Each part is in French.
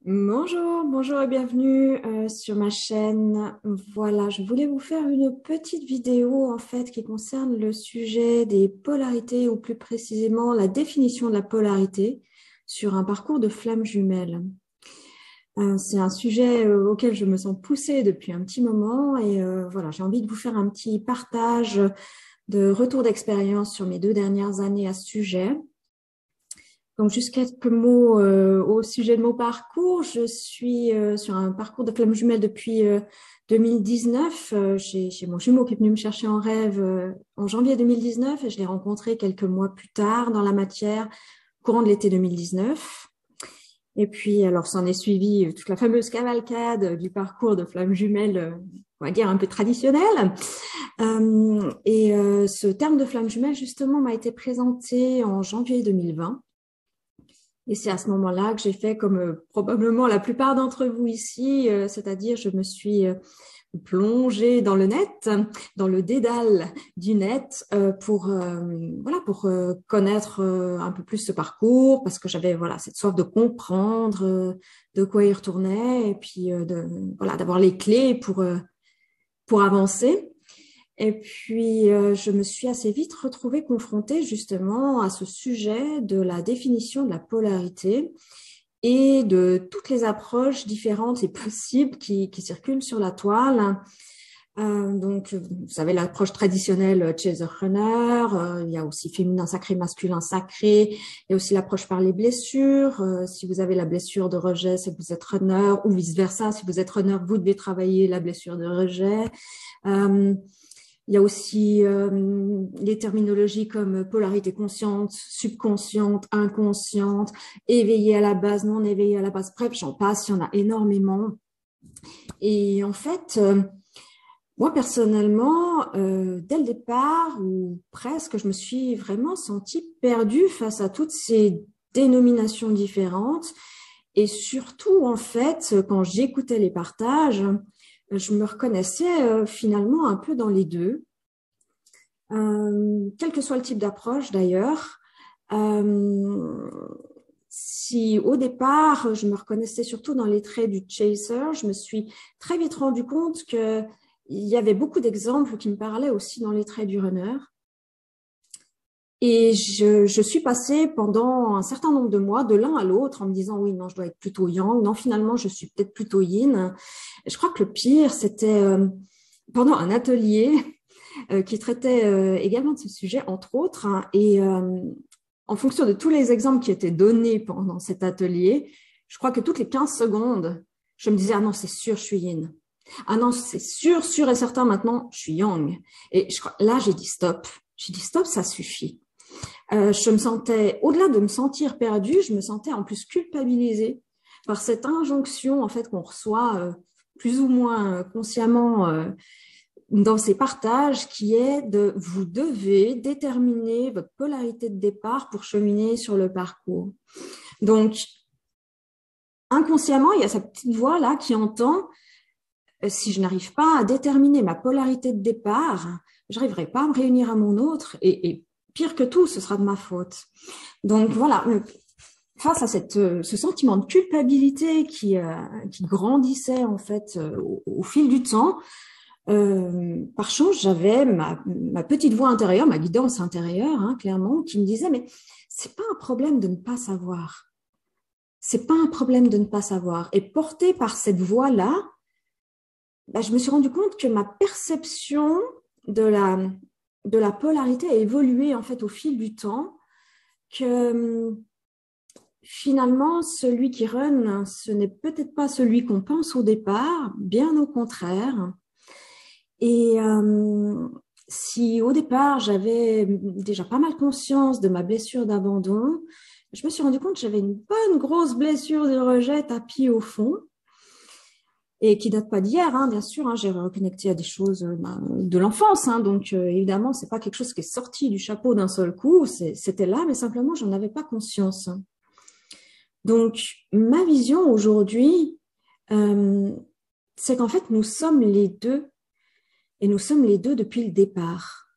Bonjour et bienvenue sur ma chaîne. Voilà, je voulais vous faire une petite vidéo en fait qui concerne le sujet des polarités ou plus précisément la définition de la polarité sur un parcours de flammes jumelles. C'est un sujet auquel je me sens poussée depuis un petit moment et voilà, j'ai envie de vous faire un petit partage de retour d'expérience sur mes 2 dernières années à ce sujet. Donc, juste quelques mots au sujet de mon parcours. Je suis sur un parcours de flamme jumelle depuis 2019. J'ai mon jumeau qui est venu me chercher en rêve en janvier 2019 et je l'ai rencontré quelques mois plus tard dans la matière, courant de l'été 2019. Et puis, alors, s'en est suivi toute la fameuse cavalcade du parcours de flamme jumelle, on va dire un peu traditionnel. Ce terme de flamme jumelle, justement, m'a été présenté en janvier 2020. Et c'est à ce moment-là que j'ai fait comme probablement la plupart d'entre vous ici, c'est-à-dire je me suis plongée dans le net, dans le dédale du net pour connaître un peu plus ce parcours parce que j'avais voilà cette soif de comprendre de quoi il retournait et puis d'avoir les clés pour avancer. Et puis, je me suis assez vite retrouvée confrontée justement à ce sujet de la définition de la polarité et de toutes les approches différentes et possibles qui circulent sur la toile. Donc, vous savez, l'approche traditionnelle chaser runner, il y a aussi féminin sacré, masculin sacré, il y a aussi l'approche par les blessures. Si vous avez la blessure de rejet, c'est que vous êtes runner, ou vice-versa, si vous êtes runner, vous devez travailler la blessure de rejet. Il y a aussi les terminologies comme polarité consciente, subconsciente, inconsciente, éveillée à la base, non éveillée à la base. Bref, j'en passe, il y en a énormément. Et en fait, moi personnellement, dès le départ, ou presque, je me suis vraiment sentie perdue face à toutes ces dénominations différentes. Et surtout, en fait, quand j'écoutais les partages, je me reconnaissais finalement un peu dans les deux, quel que soit le type d'approche d'ailleurs. Si au départ, je me reconnaissais surtout dans les traits du chaser, je me suis très vite rendu compte qu'il y avait beaucoup d'exemples qui me parlaient aussi dans les traits du runner. Et je suis passée pendant un certain nombre de mois de l'un à l'autre en me disant oui, non, je dois être plutôt yang, non, finalement, je suis peut-être plutôt yin. Et je crois que le pire, c'était pendant un atelier qui traitait également de ce sujet, entre autres, hein, et en fonction de tous les exemples qui étaient donnés pendant cet atelier, je crois que toutes les 15 secondes, je me disais, ah non, c'est sûr, je suis yin. Ah non, c'est sûr et certain, maintenant, je suis yang. Et là, j'ai dit stop. J'ai dit stop, ça suffit. Je me sentais, au-delà de me sentir perdue, je me sentais en plus culpabilisée par cette injonction en fait qu'on reçoit plus ou moins consciemment dans ces partages, qui est de vous devez déterminer votre polarité de départ pour cheminer sur le parcours. Donc inconsciemment, il y a cette petite voix là qui entend si je n'arrive pas à déterminer ma polarité de départ, je n'arriverai pas à me réunir à mon autre et pire que tout, ce sera de ma faute. Donc voilà, face à ce sentiment de culpabilité qui grandissait en fait au fil du temps, par chance, j'avais ma petite voix intérieure, ma guidance intérieure, hein, clairement, qui me disait mais c'est pas un problème de ne pas savoir. C'est pas un problème de ne pas savoir. Et portée par cette voix-là, je me suis rendu compte que ma perception de la polarité a évolué en fait au fil du temps, que finalement celui qui run, ce n'est peut-être pas celui qu'on pense au départ, bien au contraire. Et si au départ j'avais déjà pas mal conscience de ma blessure d'abandon, je me suis rendu compte que j'avais une bonne grosse blessure de rejet tapie au fond. Et qui date pas d'hier, hein, bien sûr. Hein, j'ai reconnecté à des choses de l'enfance, hein, donc évidemment, c'est pas quelque chose qui est sorti du chapeau d'un seul coup. C'était là, mais simplement, j'en avais pas conscience. Donc, ma vision aujourd'hui, c'est qu'en fait, nous sommes les deux, et nous sommes les deux depuis le départ.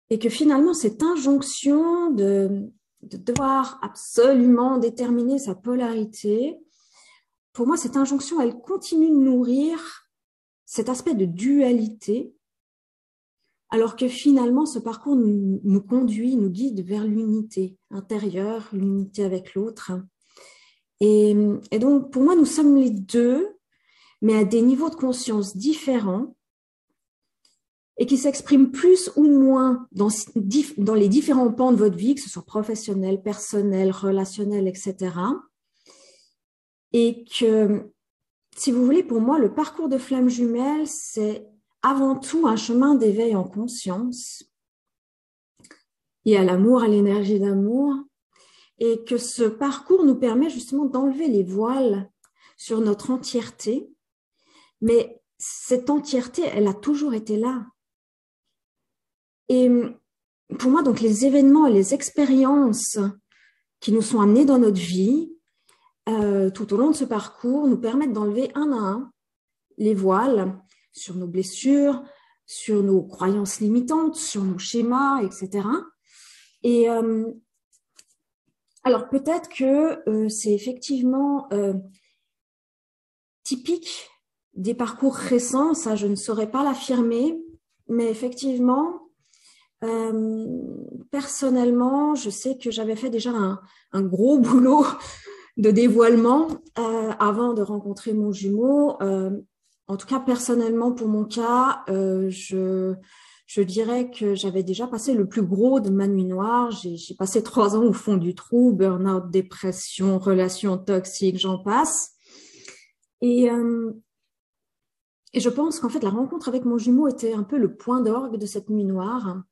Et que finalement, cette injonction de de devoir absolument déterminer sa polarité, pour moi, cette injonction, elle continue de nourrir cet aspect de dualité, alors que finalement, ce parcours nous conduit, nous guide vers l'unité intérieure, l'unité avec l'autre. Et donc, pour moi, nous sommes les deux, mais à des niveaux de conscience différents et qui s'expriment plus ou moins dans les différents pans de votre vie, que ce soit professionnel, personnel, relationnel, etc. Et que, si vous voulez, pour moi, le parcours de flamme jumelle, c'est avant tout un chemin d'éveil en conscience et à l'amour, à l'énergie d'amour, et que ce parcours nous permet justement d'enlever les voiles sur notre entièreté, mais cette entièreté, elle a toujours été là. Et pour moi, donc, les événements et les expériences qui nous sont amenés dans notre vie, tout au long de ce parcours, nous permettent d'enlever un à un les voiles sur nos blessures, sur nos croyances limitantes, sur nos schémas, etc. Et alors peut-être que c'est effectivement typique des parcours récents, ça je ne saurais pas l'affirmer, mais effectivement, personnellement, je sais que j'avais fait déjà un gros boulot de dévoilement avant de rencontrer mon jumeau. En tout cas, personnellement, pour mon cas, je dirais que j'avais déjà passé le plus gros de ma nuit noire. J'ai passé 3 ans au fond du trou, burn-out, dépression, relations toxiques, j'en passe. Et je pense qu'en fait, la rencontre avec mon jumeau était un peu le point d'orgue de cette nuit noire.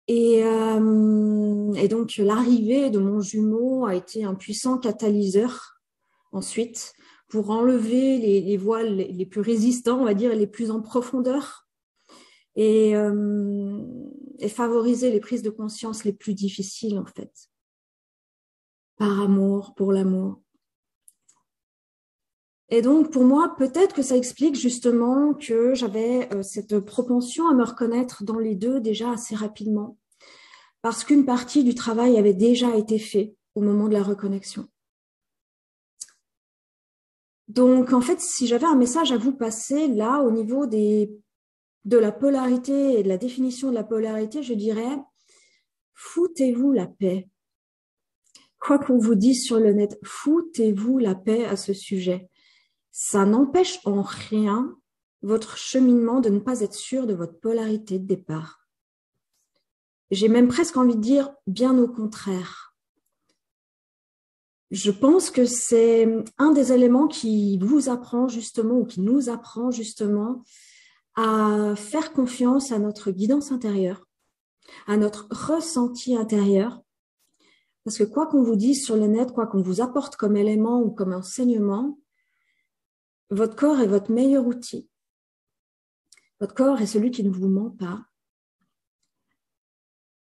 Et donc, l'arrivée de mon jumeau a été un puissant catalyseur ensuite pour enlever les voiles les plus résistants, on va dire, et les plus en profondeur, et favoriser les prises de conscience les plus difficiles, en fait, par amour, pour l'amour. Et donc, pour moi, peut-être que ça explique justement que j'avais cette propension à me reconnaître dans les deux déjà assez rapidement, parce qu'une partie du travail avait déjà été fait au moment de la reconnexion. Donc, en fait, si j'avais un message à vous passer là, au niveau de la polarité et de la définition de la polarité, je dirais, foutez-vous la paix. Quoi qu'on vous dise sur le net, foutez-vous la paix à ce sujet. Ça n'empêche en rien votre cheminement de ne pas être sûr de votre polarité de départ. J'ai même presque envie de dire bien au contraire. Je pense que c'est un des éléments qui vous apprend justement, ou qui nous apprend justement à faire confiance à notre guidance intérieure, à notre ressenti intérieur. Parce que quoi qu'on vous dise sur le net, quoi qu'on vous apporte comme élément ou comme enseignement, votre corps est votre meilleur outil. Votre corps est celui qui ne vous ment pas.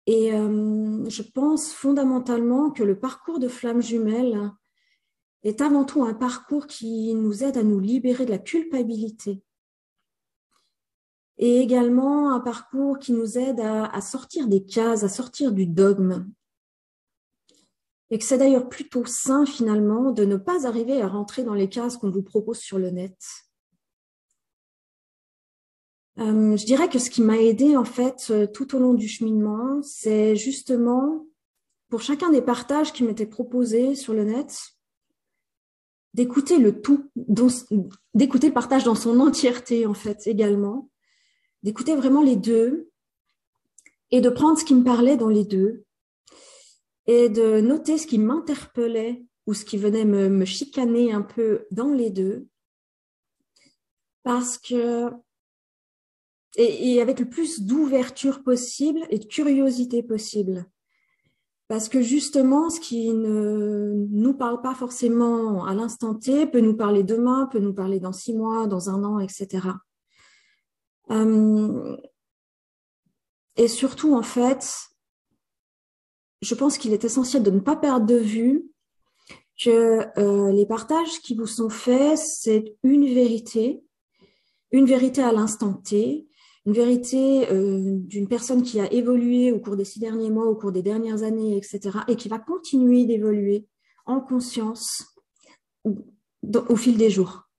Et je pense fondamentalement que le parcours de flamme jumelle est avant tout un parcours qui nous aide à nous libérer de la culpabilité. Et également un parcours qui nous aide à sortir des cases, à sortir du dogme. Et que c'est d'ailleurs plutôt sain finalement de ne pas arriver à rentrer dans les cases qu'on vous propose sur le net. Je dirais que ce qui m'a aidé en fait tout au long du cheminement, c'est justement pour chacun des partages qui m'étaient proposés sur le net, d'écouter le tout, d'écouter le partage dans son entièreté en fait également, d'écouter vraiment les deux et de prendre ce qui me parlait dans les deux et de noter ce qui m'interpellait ou ce qui venait me chicaner un peu dans les deux, parce que et avec le plus d'ouverture possible et de curiosité possible. Parce que justement, ce qui ne nous parle pas forcément à l'instant T peut nous parler demain, peut nous parler dans 6 mois, dans 1 an, etc. Et surtout, en fait, je pense qu'il est essentiel de ne pas perdre de vue que les partages qui vous sont faits, c'est une vérité à l'instant T, une vérité d'une personne qui a évolué au cours des 6 derniers mois, au cours des dernières années, etc., et qui va continuer d'évoluer en conscience au fil des jours.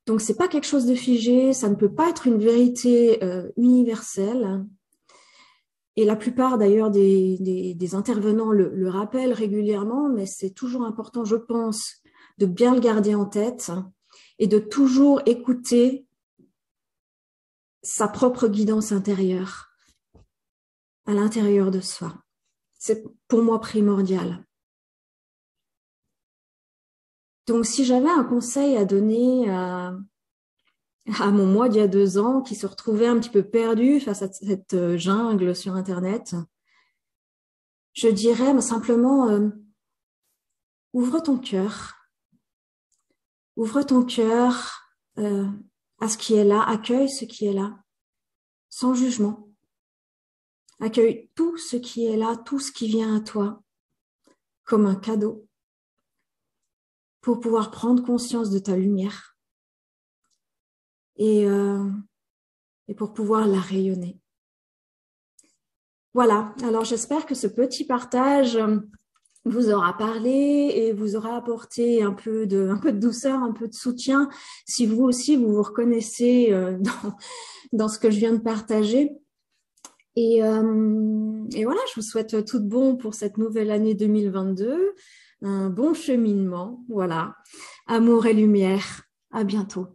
Donc, c'est pas quelque chose de figé, ça ne peut pas être une vérité universelle. Et la plupart d'ailleurs des intervenants le rappellent régulièrement, mais c'est toujours important, je pense, de bien le garder en tête et de toujours écouter sa propre guidance intérieure à l'intérieur de soi. C'est pour moi primordial. Donc, si j'avais un conseil à donner à mon moi d'il y a 2 ans qui se retrouvait un petit peu perdu face à cette jungle sur Internet, je dirais simplement ouvre ton cœur. Ouvre ton cœur à ce qui est là, accueille ce qui est là, sans jugement. Accueille tout ce qui est là, tout ce qui vient à toi, comme un cadeau, pour pouvoir prendre conscience de ta lumière et pour pouvoir la rayonner. Voilà, alors j'espère que ce petit partage vous aura parlé et vous aura apporté un peu de douceur, un peu de soutien, si vous aussi vous reconnaissez dans ce que je viens de partager. Et voilà, je vous souhaite tout de bon pour cette nouvelle année 2022, un bon cheminement, voilà, amour et lumière, à bientôt.